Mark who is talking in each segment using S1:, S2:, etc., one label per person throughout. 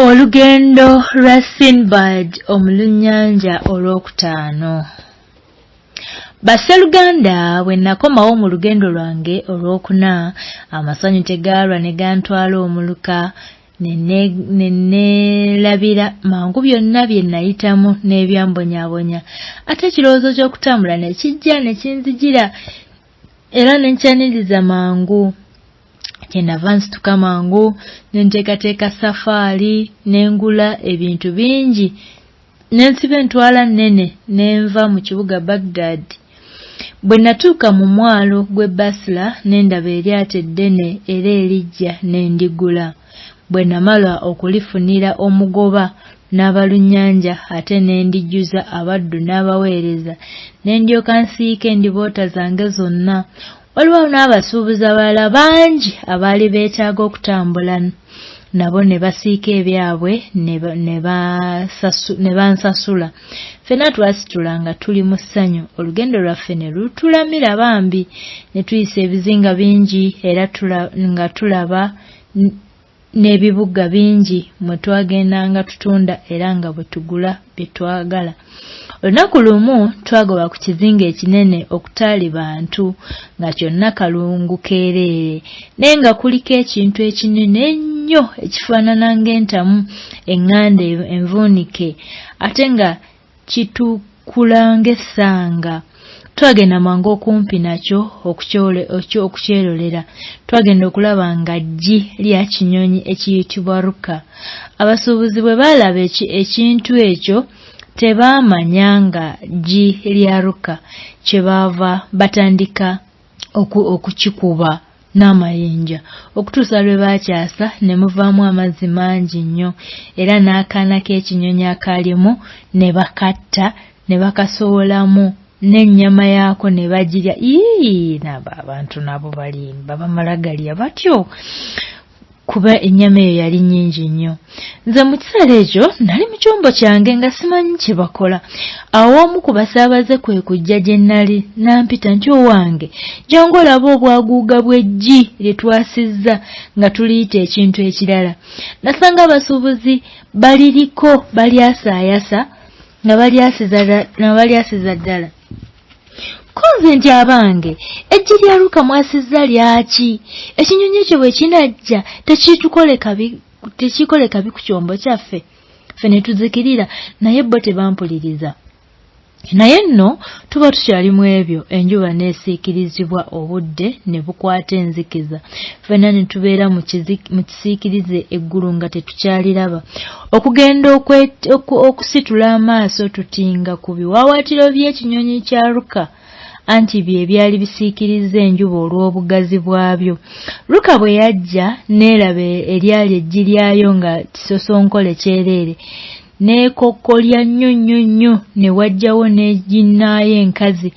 S1: Olugendo lwa Sinbad omulunnyanja olwokutaano. Basseruganda bwe nakomawo mu lugendo lwange olwokuna, amasanyu tegaalwa ne gantwala omuluka, ne neelabira mangu byonna bye nayitamu n'ebyambonyaabonya. Ate ekirowoozo ky'okutambula ne kijja ne kinzijira era ne nkyaniriza mangu. Kyenava nsituka mangu ne nteekateeka safaari ne ngula ebintu bingi n'ensiba entwala nnene ne nva mu kibuga Baghdad. Bwe natuuka mu mwalo gw'e Basra ne ndaba eryato eddene era erijja ne ndigula. Bwe namala okulifunira omugoba n'abalunnyanja ate ne ndijjuza abaddu n'abaweereza ne ndyoka nsiika endiboota zange zonna. Waliwo n'abasuubuzi abalala bangi abaali beetaaga okutambula nabo ne basiika ebyabwe ne bansasula. Ffenna twasitula nga tuli mu ssanyu. Olugendo lwaffe ne lutulamira bambi, ne tuyisa ebizinga bingi era nga tulaba n'ebibuga bingi mwe twagendanga tutunda era nga bwe tugula bye twagala. Olunaku lumu twagoba ku kizinga ekinene okutaali bantu nga kyonna kalungu keereere, naye nga kuliko ekintu ekinene ennyo ekifaanana ng'entamu eŋŋanda envuunike ate nga kitukula ng'essanga. Twagenda mangu okumpi nakyo okukyerolera. Twagenda okulaba nga ggi lya kinyonyi ekiyitibwa ruka. Abasuubuzi bwe baalaba ekintu ekyo tebaamanya nga ggi lya ruka, kyebaava batandika okukikuba n'amayinja okutuusa lwe baakyasa ne muvaamu amazzi mangi nnyo era n'akaana k'ekinyonyi akalimu ne bakatta ne bakasoolamu n'ennyama yaako ne bagirya. Nabo abantu nabo balimba bamala galya batyo kuba ennyama eyo yali nnyingi nnyo. Nze mu kiseera ekyo nali mu kyombo kyange nga simanyi kye bakola. Awo omu ku basaabaze kwe kujja gye nnali n'ampita nti owange jangu olabe obwaguuga bw'eggi lye twasizza nga tuliyita ekintu ekirala. Nasanga abasuubuzi baliriko balyasaayasa nga balyasiza ddala. Konze nti abange eggi lya ruka mwasizza lyaki? Ekinyonyi ekyo bwe kinajja tekikole kabi ku kyombo kyaffe. Ffe ne tuzikirira naye bo tebampuliriza. Naye nno tuba tukyali mu ebyo, enjuba neesiikirizibwa, obudde ne bukwata enzikiza. Ffenna ne tubeera mu kisiikirize eggulu nga tetukyaliraba. Okugenda okusitula amaaso tutinga ku biwaawaatiro by'ekinyonyi kya ruka, anti bye byali bisiikiriza enjuba olw'obugazi bwabyo. Ruka bwe yajja neeraba eryali eggi lyayo nga kisosonkole kyereere, neekokkolya nnyo ne wajjawo n'eginnaayo enkazi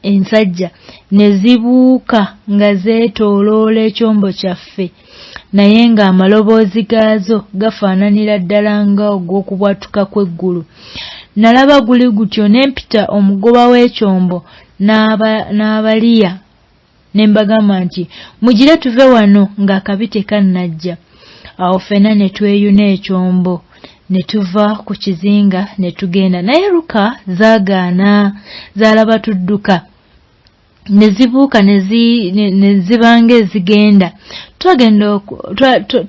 S1: ensajja ne zibuuka nga zeetooloola ekyombo kyaffe, naye ng'amaloboozi gaazo gafaananira ddala ng'ogw'okubwatuka kw'eggulu. Nalaba guli gutyo ne mpita omugoba w'ekyombo n'abaliya ne mbagamba nti mugire tuve wano ng'akabi tekannajja. Awo ffenna ne tweyuna ekyombo ne tuva ku kizinga ne tugenda, naye ruka zaagaana, zaalaba tudduka ne zibuuka ne zibanga ezigenda.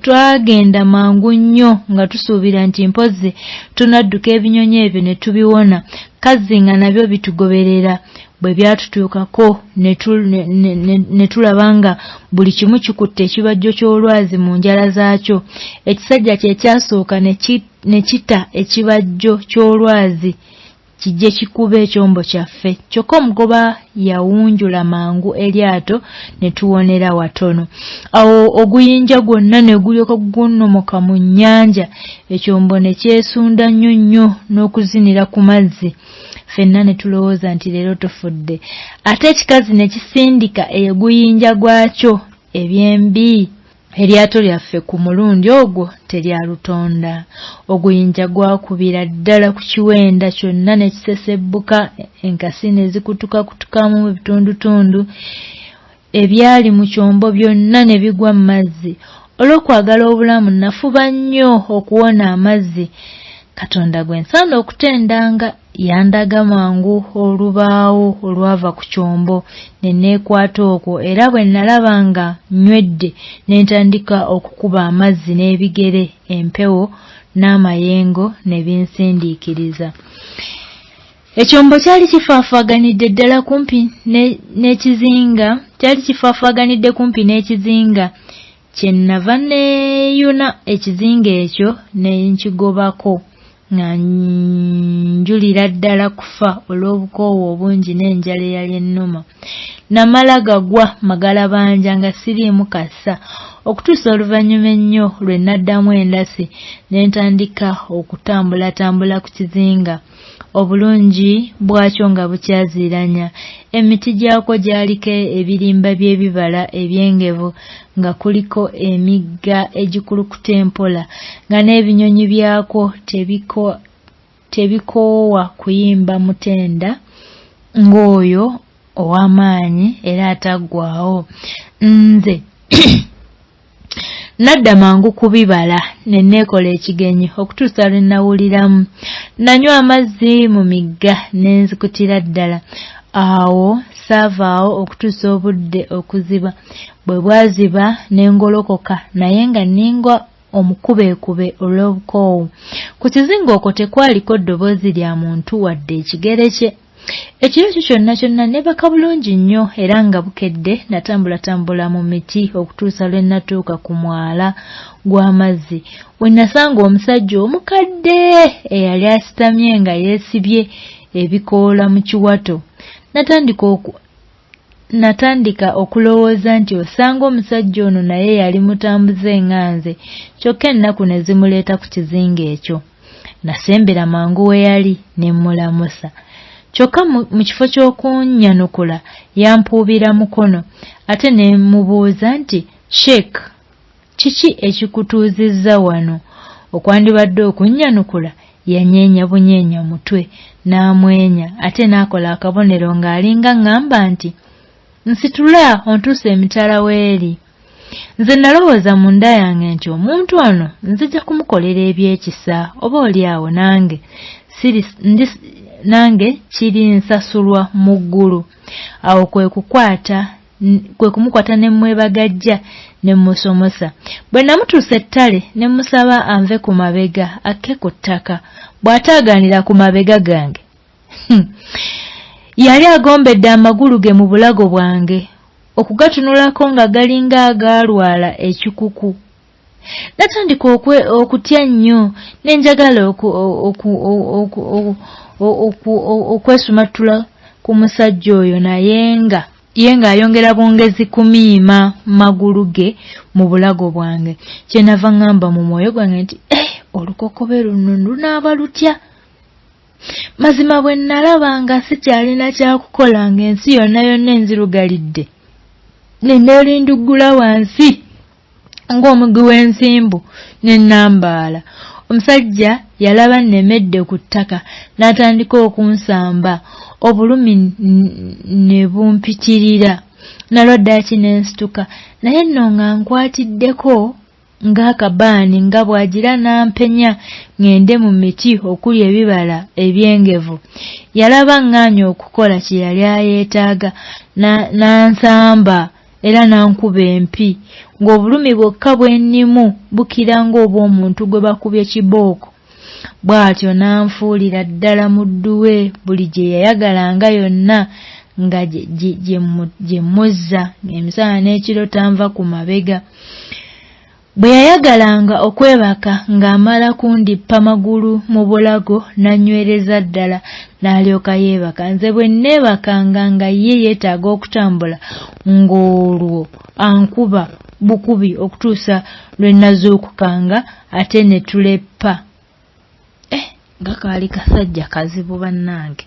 S1: Twagenda mangu nnyo nga tusuubira nti mpozi tunadduka ebinyonyi ebyo ne tubiwona. Kazzi nga nabyo bitugoberera. Bwe byatutuukako ne tulaba nga buli kimu kikutte ekibajjo ky'olwazi mu njala zaakyo. Ekisajja kye kyasooka ne kita ekibajjo ky'olwazi kijje kikuba ekyombo kyaffe. Kyokka omugoba yawunjula mangu eryato ne tuwonera watono. Awo oguyinja gwonna ne gulyoka gunnomoka mu nnyanja, ekyombo ne kyesunda nnyo n'okuzinira ku mazzi. Ffenna ne tulowooza nti leero tufudde. Ate ekikazi ne kisindika eguyinja gwakyo ebyembi. Eryato lyaffe ku mulundi ogwo teryalutonda. Oguyinja gwakubira ddala ku kiwenda kyonna ne kisesebbuka, enkasi ne zikutukakutukamu mu bitundutundu. Ebyali mu kyombo byonna ne bigwa mu mazzi. olw'okwagala obulamu nafuba nnyo okuwona amazzi. Katonda gwe nsaana okutendanga yandaga mangu olubaawo olwava ku kyombo ne neekwata okwo, era bwe nalaba nga nywedde ne ntandika okukuba amazzi n'ebigere, empewo n'amayengo ne binsindiikiriza. Ekyombo kyali kifaafaganidde ddala kumpi n'ekizinga, kye nnava neeyuna ekizinga ekyo ne nkigobako nga njulira ddala kufa olw'obukoowu obungi n'enjala eyali ennuma. Namala gagwa magalabanja nga siriimu kassa, okutuusa oluvannyuma ennyo lwe naddamu endasi ne ntandika okutambulatambula ku kizinga. Obulungi bwakyo nga bukyaziiranya, emiti gyakwo gyaliko ebirimba by'ebibala ebyengevu nga kuliko emigga egikulukuta empola, nga n'ebinyonyi byakwo tebikoowa kuyimba mutenda ng'oyo ow'amaanyi era ataggwaawo. Nze nadda mangu kubibala ne neekola ekigenyi okutuusa lwe nawuliramu. Nanywa amazzi mu migga ne nzikutira ddala. Awo saavaawo okutuusa obudde okuziba. Bwe bwaziba ne ngolokoka naye nga ningwa omukubeekube olw'obukoowu. Ku kizinga okwo tekwaliko ddoboozi lya muntu wadde ekigere kye. Ekiro ekyo kyonna neebaka bulungi nnyo era nga bukedde natambulatambula mu miti okutuusa lwe natuuka ku mwala gw'amazzi. We nasanga omusajja omukadde eyali asitamye nga yeesibye ebikoola mu kiwato. Natandika okulowooza nti osanga omusajja ono naye yali mutambuze nga nze, kyokka ennaku ne zimuleeta ku kizinga ekyo. Nasembera mangu we yali ne mmulamusa. Kyokka mu kifo ky'okunnyanukula yampuubira mukono ate ne mubuuza nti, Sheikh, kiki ekikutuuzizza wano? Okwandibadde okunnyanukula? Yanyeenya bunyeenya mutwe n'amwenya ate n'akola akabonero ng'alinga ngamba nti, nsitula ontuuse emitala w'eri. Nze nalowooza mu nda yange nti omuntu ono nzija kumukolera ebyekisa, oba oli awo nange kiri nsasulwa mu ggulu. Awo kwe kumukwata ne mwebagajja ne musomosa. Bwe namutuusa ettale ne musaba anve ku mabega akke ku ttaka. Bw'ataaganira ku mabega gange yali agombedde amagulu ge mu bulago bwange, okugatunulako nga galinga agaalwala ekikuku. Natandika okutya nnyo ne njagala okwesumattula ku musajja oyo naye nga ayongera bwongezi kumiima magulu ge mu bulago bwange. Kyenava ngamba mu mwoyo gwange nti olukokobe luno lunaaba lutya? Mazima bwe nalaba nga sikyalina kyakukola ng'ensi yonna enzirugalidde, ne neelinduggula wansi ng'omuggi w'ensimbu ne nambaala. Omusajja yalaba nnemedde ku ttaka n'atandika okunsamba, obulumi ne bumpitirira. Nalwaddaaki ne nsituka naye nno nga nkwatiddeko ng'akabaani nga bw'agira n'ampenya ngende mu miti okuli ebibala ebyengevu. Yalaba ng'anya okukola kye yali ayeetaaga n'ansamba era n'ankuba empi, ng'obulumi bwokka bwe nnimu bukira ng'obw'omuntu gwe bakubye kibooko. Bw'atyo n'anfuulira ddala muddu we, buli gye yayagalanga yonna nga gye muzza, emisana n'ekiro tanva ku mabega. Bwe yayagalanga okwebaka ng'amala kundippa magulu mu bulago n'anywereza ddala n'alyoka yeebaka. Nze bwe nneebakanga nga ye yeetaaga okutambula ng'olwo ankuba bukubi okutuusa lwe nazuukukanga ate ne tuleppa. Nga kaali kasajja kazibu bannange.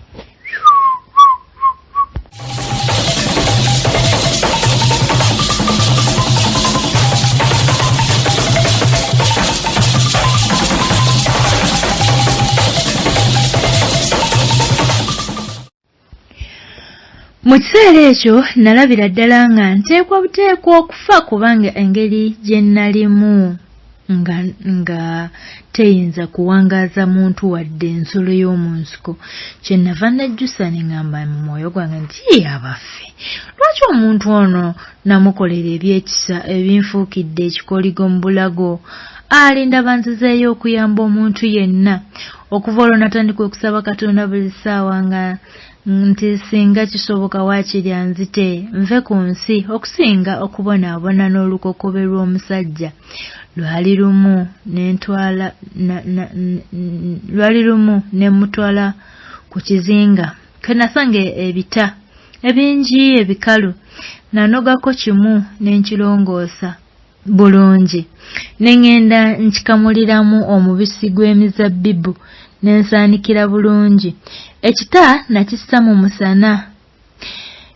S1: Mu kiseera ekyo nalabira ddala nga nteekwa buteekwa okufa kubanga engeri gye nalimu nga teyinza kuwangaaza muntu wadde ensolo y'omu nsiko. Kyenava najjusa ne ngamba mu mwoyo gwange nti abaffe, lwaki omuntu ono namukolera ebyekisa ebinfuukidde ekikoligo mu bulago alinda banzizeeyo okuyamba omuntu yenna. Okuva olwo natandika okusaba Katonda buli ssaawa nga nti singa kisoboka waakiri anzite nve ku nsi okusinga okubonaabona n'olukokobe lw'omusajja. Lwali lumu ne mutwala ku kizinga ke nasanga ebita ebingi ebikalu, nanogako kimu n'enkirongoosa bulungi, ne ngenda nkikamuliramu omubisi gw'emizabbibu n'ensaanikira bulungi. Ekita nakissa mu musana,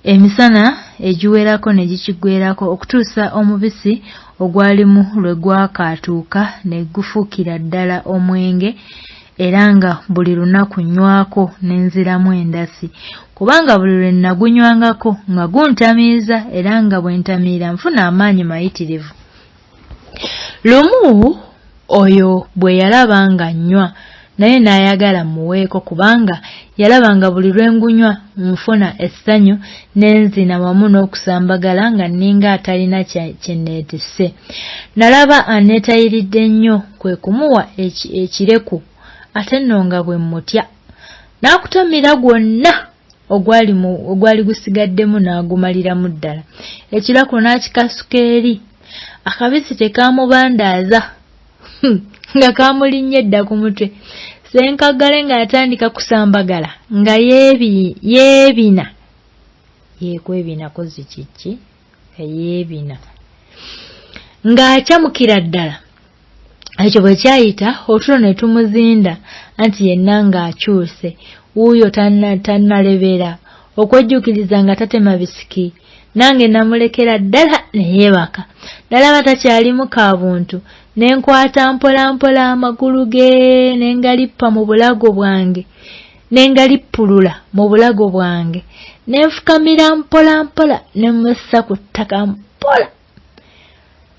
S1: emisana egiwerako ne gikigwerako okutuusa omubisi ogwalimu lwe gwakaatuuka ne gufuukira ddala omwenge, era nga buli lunaku nywako nenziramu endasi, kubanga buli lwe nagunywangako nga guntamiiza era nga bwe ntamiira nfuna amaanyi mayitirivu. Lumu oyo bwe yalaba nga nnywa naye n'ayagala muweeko kubanga yalaba nga buli lwe ngunywa nfuna essanyu n'enzina wamu n'okusambagala nga nninga atalina kyenneetisse. Nalaba aneetayiridde nnyo, kwe kumuwa ekireku ate nno nga bwe mmutya. N'akutamira gwonna ogwali gusigaddemu n'agumaliramu ddala. Ekiraku n'akikasuka eri, akabisi tekamubandaaza nga kamulinnye dda ku mutwe. Senkagale ng'atandika kusambagala nga yeebina. Yeekwebina kozi kiki? Yeebina. Ng'akyamukira ddala. Ekyo bwe kyayita otulo ne tumuzinda anti yenna ng'akyuse. Wuuyo tannalebera okwejjukiriza nga tatema bisiki. Nange namulekera ddala ne yeebaka. Nalaba takyalimu ka buntu. Nenkwata mpola mpola amagulu ge nengalippa mu bulago bwange, nengalippulula mu bulago bwange, nenfukamira mpola mpola nemussa ku ttaka mpola.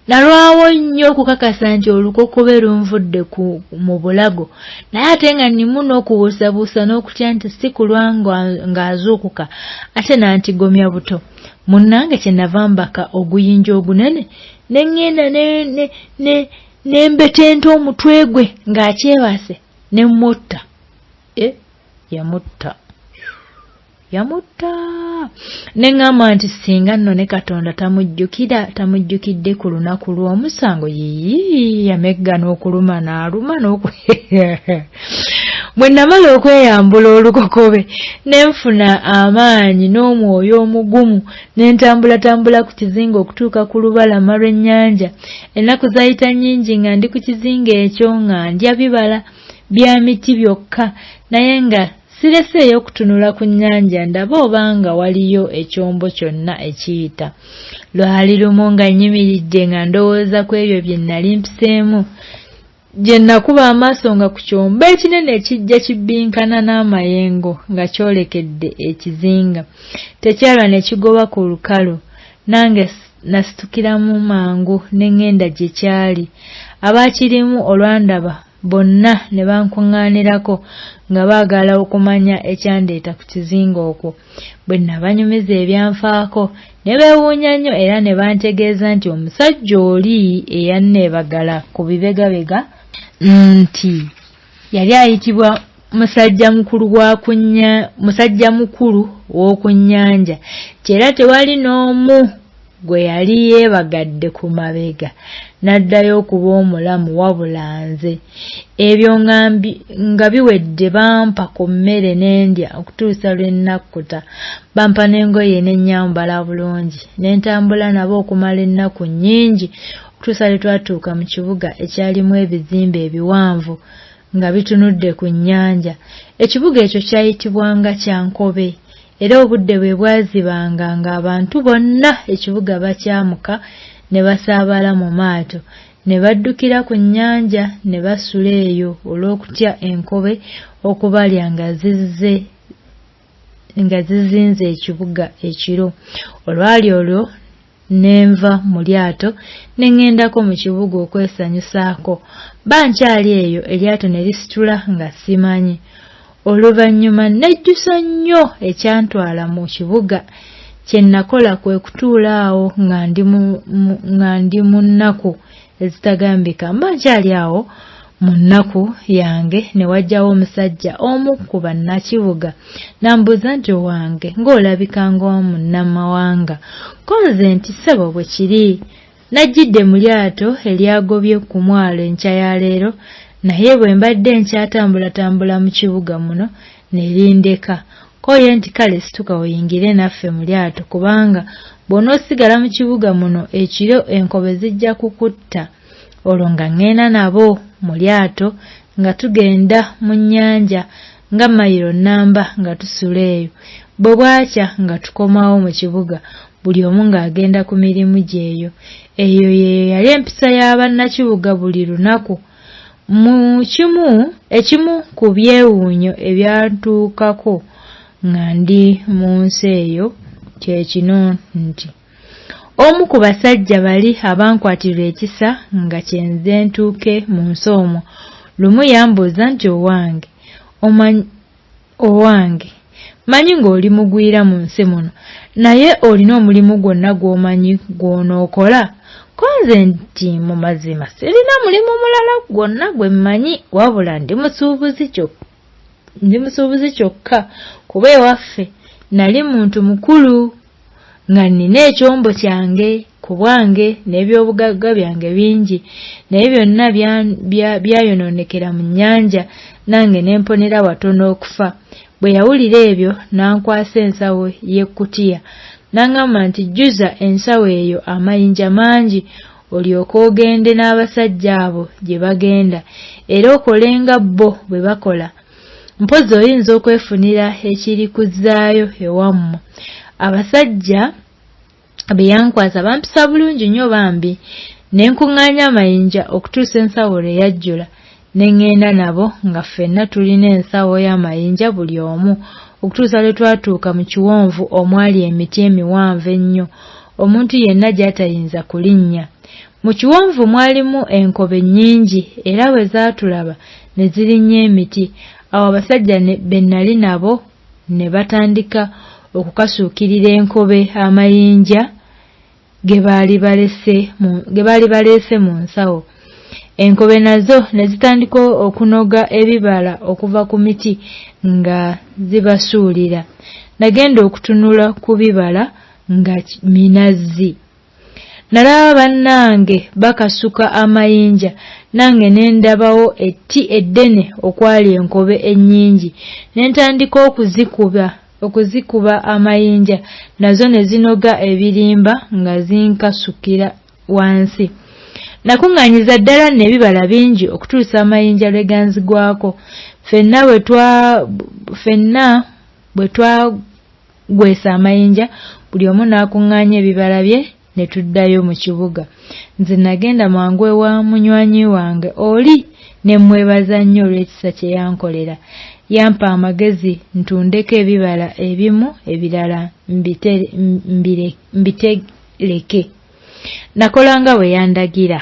S1: Nalwawo nnyo okukakasa nti olukokobe lunvudde mu bulago, naye ate nga nnimu n'okubuusabuusa n'okutya nti si kulwa ng'azuukuka ate nantigomya buto. Munnange kyenava mbaka oguyinja ogunene nengenda nembetenta omutwe gwe ng'akyebase nemmutta. Yamutta. Neŋŋamba nti singa nno ne Katonda tamujjukidde ku lunaku lw'omusango, yamegga n'okuluma n'aluma Bwe namala okweyambula olukokobe nenfuna amaanyi n'omwoyo omugumu nentambulatambula ku kizinga okutuuka ku lubalama lw'ennyanja. Ennaku zayita nnyingi nga ndi ku kizinga ekyo nga ndya bibala bya miti byokka, naye nga sireseeyo okutunula ku nnyanja ndaba obanga waliyo ekyombo kyonna ekiyita. Lwali lumu nga nnyimiridde nga ndowooza ku ebyo bye nnali mpiseemu, gye nakuba amaaso nga ku kyombo ekinene ekijja kibbinkana n'amayengo nga kyolekedde ekizinga. Tekyalwa ne kigoba ku lukalu, nange nasitukiramu mangu ne ŋŋenda gye kyali. Abaakirimu olwandaba bonna ne bankuŋŋaanirako nga baagala okumanya ekyandeeta ku kizinga okwo. Bwe nabanyumiza ebyanfaako ne beewuunya nnyo era ne bantegeeza nti omusajja oli eyanneebagala ku bibegabega nti yali ayitibwa musajja mukulu w'oku nnyanja, kyera tewali n'omu gwe yali yeebagadde ku mabega n'addayo okuba omulamu wabula nze. Ebyo nga biwedde bampa ku mmere n'endya okutuusa lwe nnakkuta. Bampa n'engoye n'ennyambala bulungi, n'entambula nabo okumala ennaku nnyingi okutuusa lwe twatuuka mu kibuga ekyalimu ebizimbe ebiwanvu nga bitunudde ku nnyanja. Ekibuga ekyo kyayitibwanga Kyankobe, era obudde bwe bwazibanga ng'abantu bonna ekibuga bakyamuka ne basaabala mu maato ne baddukira ku nnyanja ne basula eyo olw'okutya enkobe okubalya nga zizze nga zizinze ekibuga ekiro. Olwali olwo nenva mu lyato nengendako mu kibuga okwesanyusaako. Bankyali eyo eryato ne lisitula nga simanyi. Oluvannyuma nejjusa nnyo ekyantwala mu kibuga. Kye nakola kwe kutuula awo nga ndi mu nnaku ezitagambika. Bankyali awo mu nnaku yange ne wajjawo omusajja omu ku bannakibuga n'ambuuza nti owange ng'olabika ng'omunnamawanga. Konze nti ssebo bwe kiri. Najjidde mu lyato eryagobye ku mwalo enkya ya leero, naye bwe mbadde nkyatambula mu kibuga muno ne lindeka. Koye nti kale situka oyingire naffe mu lyato, kubanga bw'onoosigala mu kibuga muno ekiro enkobe zijja kukutta. Olwo nga ŋŋenda nabo mu lyato nga tugenda mu nnyanja nga mayiro nnamba nga tusula eyo. Bwe bwakya nga tukomawo mu kibuga, buli omu ng'agenda ku mirimu gyeyo. Eyo yeyo yali empisa y'abannakibuga buli lunaku. Ekimu ku byewuunyo ebyantuukako nga ndi mu nsi eyo kye kino nti omu ku basajja bali abankwatirwa ekisa nga kyenze ntuuke mu nsi omwo, lumu yambuuza nti owange manyi ng'oli mugwira mu nsi muno, naye olina omulimu gwonna gw'omanyi gw'onookola? Konze nti mu mazima sirina mulimu mulala gwonna gwe mmanyi, wabula ndi musuubuzi kyokka, kuba ewaffe nali muntu mukulu nga nina ekyombo kyange ku bwange n'ebyobugagga byange bingi, naye byonna byayonoonekera mu nnyanja, nange ne mponera watono okufa. Bwe yawulira ebyo n'ankwasa ensawo y'ekkutiya n'aŋŋamba nti jjuza ensawo eyo amayinja mangi, olyoke ogende n'abasajja abo gye bagenda, era okole nga bo bwe bakola. Mpozi oyinza okwefunira ekiri kuzzaayo ewammwe. Abasajja be yankwasa bampisa bulungi nnyo bambi, ne nkuŋŋaanya amayinja okutuusa ensawo lwe yajjula. Ne ŋŋenda nabo nga ffenna tulina ensawo y'amayinja buli omu, okutuusa lwe twatuuka mu kiwonvu omwali emiti emiwanvu ennyo, omuntu yenna gy'atayinza kulinnya. Mu kiwonvu mwalimu enkobe nnyingi, era bwe zaatulaba ne zirinnya emiti. Awo abasajja be nnali nabo ne batandika okukasuukirira enkobe amayinja ge baali baleese mu nsawo. Enkobe nazo ne zitandika okunoga ebibala okuva ku miti nga zibasuulira. Nagenda okutunula ku bibala nga minazi. Nalaba bannange bakasuka amayinja, nange ne ndabawo etti eddene okwali enkobe ennyingi. Ne ntandika okuzikuba amayinja, nazo ne zinoga ebirimba nga zinkasukira wansi. Nakuŋŋaanyiza ddala n'ebibala bingi okutuusa amayinja lwe ganzigwako. Ffenna bwe twagwesa amayinja, buli omu n'akuŋŋaanya ebibala bye ne tuddayo mu kibuga. Nze nagenda mangu ewa munywanyi wange oli ne mwebaza nnyo olw'ekisa kye yankolera. Yampa amagezi ntundeko ebibala ebimu, ebirala mbitereke. Nakola nga bwe yandagira.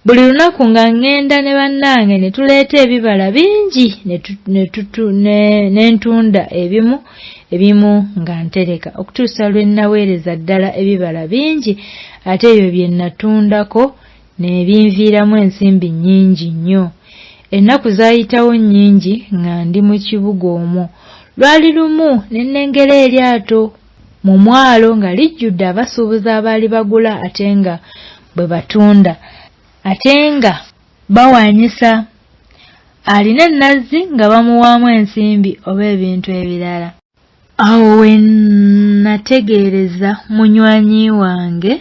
S1: Buli lunaku nga ŋŋenda ne bannange ne tuleeta ebibala bingi ne ntunda ebimu nga ntereka, okutuusa lwe naweereza ddala ebibala bingi, ate ebyo bye natundako ne binviiramu ensimbi nnyingi nnyo. Ennaku zaayitawo nnyingi nga ndi mu kibuga omwo. Lwali lumu ne nnengera eryato mu mwalo nga lijjudde abasuubuzi abaali bagula ate nga bwe batunda, ate nga bawaanyisa alina ennazzi nga bamuwaamu ensimbi oba ebintu ebirala. Awo we nategeereza munywanyi wange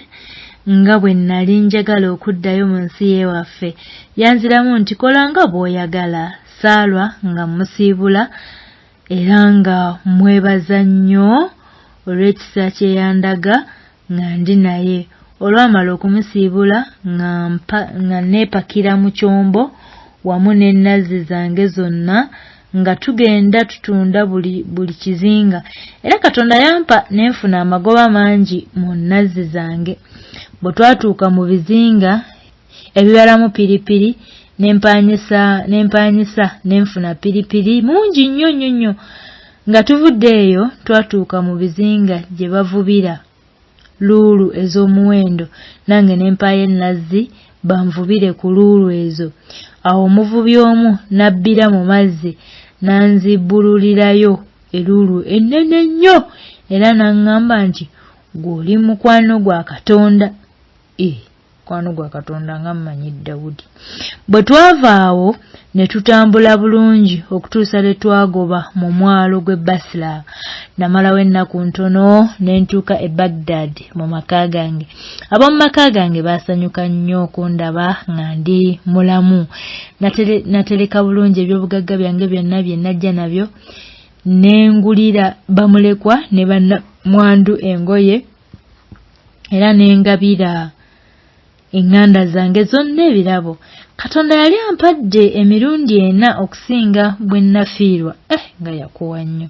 S1: nga bwe nali njagala okuddayo mu nsi y'ewaffe. Yanziramu nti kola nga bw'oyagala, saalwa nga musiibula era nga mwebaza nnyo olw'ekisa kye yandaga nga ndi naye. Olwamala okumusiibula nga neepakira mu kyombo wamu n'ennazzi zange zonna nga tugenda tutunda buli kizinga era Katonda yampa nenfuna amagoba mangi mu nazzi zange. Bwe twatuuka mu bizinga ebibalamu piripiri nempanyisa nenfuna piripiri mungi nnyo. Nga tuvudde eyo twatuuka mu bizinga gye bavubira luulu ez'omuwendo nange nempayo enazzi banvubire ku luulu ezo. Awo omuvubi omu nabbira mu mazzi nanzibbululirayo eluulu ennene nnyo era naŋŋamba nti gw'oli mukwano gwa Katonda. Mukwano gwa Katonda nga mmanyi Dawudi. Bwe twava awo ne tutambula bulungi okutuusa lwe twagoba mu mwalo gw'e Basra. Namalawo ennaku ntono ne ntuuka e Baghdad mu maka gange. Ab'omu maka gange baasanyuka nnyo okundaba nga ndi mulamu. Natereka bulungi ebyobugagga byange byonna bye najja nabyo, nengulira bamulekwa ne bannamwandu engoye era nengabira enganda zange zonna ebirabo. Katonda yali ampadde emirundi 4 okusinga bwe nafiirwa. Nga yakuwa nnyo.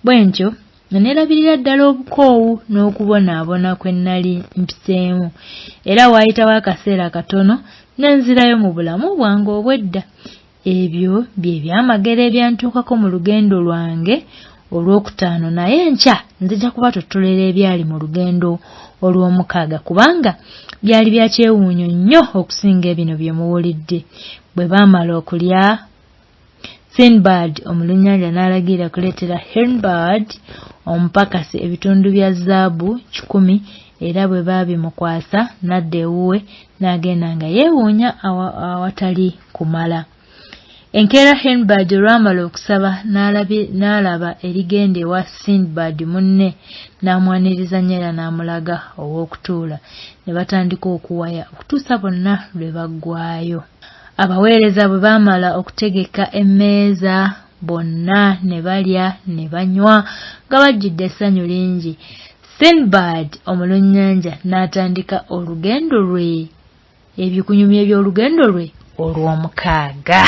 S1: Bwe ntyo nerabirira ddala obukoowu n'okubonaabona kwe nali mpiseemu era waayitawo akaseera katono nenzirayo mu bulamu bwange obwedda. Ebyo bye byamagero ebyantuukako mu lugendo lwange olw'okutaano, naye enkya nzija kubatotolera ebyali mu lugendo olw'omukaaga kubanga byali bya kyewuunyo nnyo okusinga ebino bye muwulidde. Bwe baamala okulya, Sinbad omulunnyanja n'alagira kuleetera Hindbad omupakasi ebitundu bya zaabu 100 era bwe baabimukwasa n'adda ewuwe n'agenda nga yeewuunya awatali kumala. Enkeera Hindbad olwamala okusaba n'alaba erigenda ewa Sinbad munne n'amwaniriza nnyo era n'amulaga ow'okutuula. Ne batandika okuwaya okutuusa bonna lwe baggwaayo. Abaweereza bwe baamala okutegeka emmeeza bonna ne balya ne banywa nga bajjudde essanyu lingi. Sinbad omulunnyanja n'atandika olugendo lwe, ebikunyumya by'olugendo lwe olw'omukaaga.